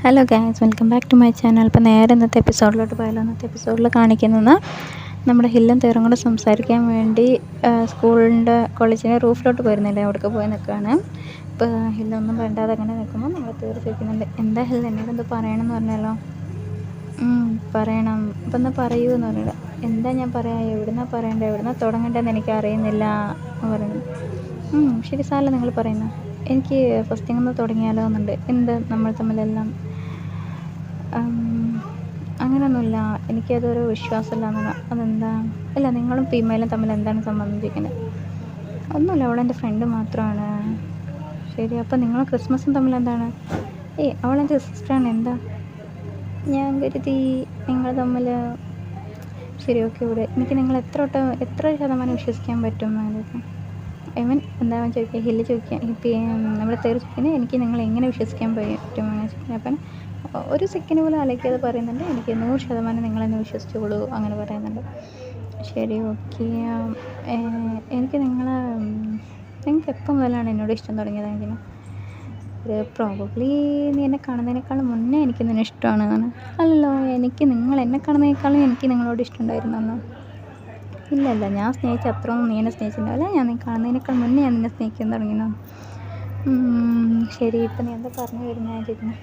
Hello guys, welcome back to my channel. അപ്പോൾ നേരെ ഇന്നത്തെ എപ്പിസോഡിലോട്ട് പോയാലോ. ഇന്നത്തെ എപ്പിസോഡിൽ കാണിക്കുന്നത് നമ്മുടെ ഹില്ലും തേറും കൂടെ സംസാരിക്കാൻ വേണ്ടി കോളേജിൻ്റെ റൂഫിലോട്ട് പോയിരുന്നില്ലേ, അവിടേക്ക് പോയി നിൽക്കുകയാണ്. ഇപ്പോൾ ഹില്ലൊന്നും വേണ്ടാതെ അങ്ങനെ നിൽക്കുമ്പോൾ നമ്മൾ തേർ ചോദിക്കുന്നുണ്ട്, എന്താ ഹിൽ എന്നോട് എന്തോ പറയണമെന്ന് പറഞ്ഞല്ലോ. പറയണം, അപ്പം എന്നാൽ പറയൂ എന്ന് പറയുന്നത്. എന്താ ഞാൻ പറയാം, എവിടുന്നാണ് പറയേണ്ടത്, എവിടുന്നാണ് തുടങ്ങേണ്ടതെന്ന് എനിക്ക് അറിയുന്നില്ല എന്ന് പറയുന്നത്. ശരി സാറല്ലേ നിങ്ങൾ പറയുന്നത്, എനിക്ക് ഫസ്റ്റിൽ നിന്ന് തുടങ്ങിയാലോ എന്നുണ്ട്. എന്ത് നമ്മൾ തമ്മിലെല്ലാം അങ്ങനെയൊന്നുമില്ല, എനിക്കതൊരു വിശ്വാസമില്ല എന്നാണ്. അതെന്താ? ഇല്ല, നിങ്ങളും ഫീമെയിലും തമ്മിൽ എന്താണ് സംബന്ധം ചോദിക്കുന്നത്? ഒന്നുമില്ല, അവളെൻ്റെ ഫ്രണ്ട് മാത്രമാണ്. ശരി, അപ്പോൾ നിങ്ങൾ ക്രിസ്മസും തമ്മിൽ എന്താണ്? അവളെൻ്റെ സിസ്റ്ററാണ്. എന്താ? ഞാൻ കരുതി നിങ്ങൾ തമ്മിൽ. ശരി, ഓക്കെ, ഇവിടെ എനിക്ക് നിങ്ങൾ എത്ര ശതമാനം വിശ്വസിക്കാൻ പറ്റും എന്നൊക്കെ എന്താണെന്ന് ചോദിക്കുക. ഹില്ല് ചോദിക്കുക, നമ്മൾ തേർ ചോദിക്കുന്നത് എനിക്ക് നിങ്ങൾ എങ്ങനെ വിശ്വസിക്കാൻ പറ്റും അങ്ങനെ ചോദിക്കുന്നത്. അപ്പം ഒരു സെക്കൻഡ് പോലും ആലോചിക്കാതെ പറയുന്നുണ്ട്, എനിക്ക് 100% നിങ്ങളെന്നെ വിശ്വസിച്ചോളൂ അങ്ങനെ പറയുന്നുണ്ട്. ശരി, ഓക്കെ. എനിക്ക് നിങ്ങൾക്ക് എപ്പം മുതലാണ് എന്നോട് ഇഷ്ടം തുടങ്ങിയതെങ്കിലും? പ്രോബബ്ലി നീ എന്നെ കാണുന്നതിനേക്കാളും മുന്നേ എനിക്ക് നിന്നെ ഇഷ്ടമാണ്. അല്ലല്ലോ, എനിക്ക് നിങ്ങൾ എന്നെ കാണുന്നതിനേക്കാളും എനിക്ക് നിങ്ങളോട് ഇഷ്ടമുണ്ടായിരുന്നല്ലോ. ഇല്ലല്ല, ഞാൻ സ്നേഹിച്ച അത്രയൊന്നും നീ എന്നെ സ്നേഹിച്ചിട്ടുണ്ടാവില്ല. ഞാൻ നീ കാണുന്നതിനേക്കാൾ മുന്നേ ഞാൻ നിന്നെ സ്നേഹിക്കാൻ തുടങ്ങിയോ? ശരി, ഇപ്പം നീ എന്താ പറഞ്ഞു വരുന്നത് ചോദിക്കുന്നു.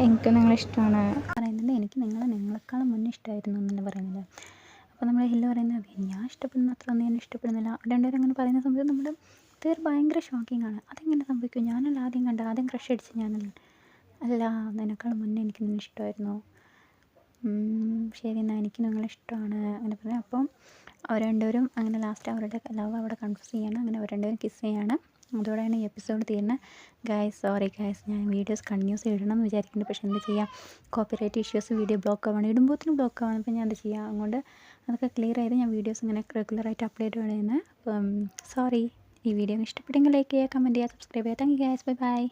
എനിക്ക് നിങ്ങളെ ഇഷ്ടമാണ് പറയുന്നുണ്ട്. എനിക്ക് നിങ്ങളെക്കാളും മുന്നേ ഇഷ്ടമായിരുന്നു എന്നല്ല പറയുന്നില്ല. അപ്പോൾ നമ്മൾ ഹില്ല് പറയുന്നത്, ഞാൻ ഇഷ്ടപ്പെടുന്ന അത്ര നീ എന്നെ ഇഷ്ടപ്പെടുന്നില്ല. രണ്ടുപേരും അങ്ങനെ പറയുന്ന സമയത്ത് നമ്മുടെ തേർ ഭയങ്കര ഷോക്കിംഗ് ആണ്. അതെങ്ങനെ സംഭവിക്കും? ഞാനല്ല ആദ്യം ആദ്യം ക്രഷ് അടിച്ച് ഞാനല്ല. അല്ല, അതിനേക്കാളും മുന്നേ എനിക്ക് നിന്നെ ഇഷ്ടമായിരുന്നു. ശരി, എന്നാൽ എനിക്ക് നിങ്ങളെ ഇഷ്ടമാണ് അങ്ങനെ പറയാം. അപ്പം അവർ രണ്ടുപേരും അങ്ങനെ ലാസ്റ്റ് അവരുടെ ലവ് അവിടെ കൺഫ്യൂസ് ചെയ്യാണ്. അങ്ങനെ അവർ രണ്ടുപേരും കിസ് ചെയ്യാണ്. അതോടെയാണ് ഈ എപ്പിസോഡ് തീരുന്നത്. ഗായ്സ്, സോറി ഗായ്സ്, ഞാൻ വീഡിയോസ് കണ്ടിന്യൂസ് ഇടണം എന്ന് വിചാരിക്കുന്നുണ്ട്. പക്ഷേ എന്താ ചെയ്യുക, കോപ്പിറൈറ്റ് ഇഷ്യൂസ്, വീഡിയോ ബ്ലോക്ക് ആവണം, ഇടുമ്പോഴത്തേനും ബ്ലോക്ക് ആവണം. അപ്പോൾ ഞാൻ എന്താ ചെയ്യുക, അതുകൊണ്ട് അതൊക്കെ ക്ലിയർ ചെയ്ത് ഞാൻ വീഡിയോസ് ഇങ്ങനെ റെഗുലറായിട്ട് അപ്ഡേറ്റ് ചെയ്യുന്നത്. അപ്പം സോറി. ഈ വീഡിയോ ഇഷ്ടപ്പെട്ടെങ്കിൽ ലൈക്ക് ചെയ്യുക, കമൻറ്റ് ചെയ്യുക, സബ്സ്ക്രൈബ് ചെയ്യുക. Thank you guys, bye bye.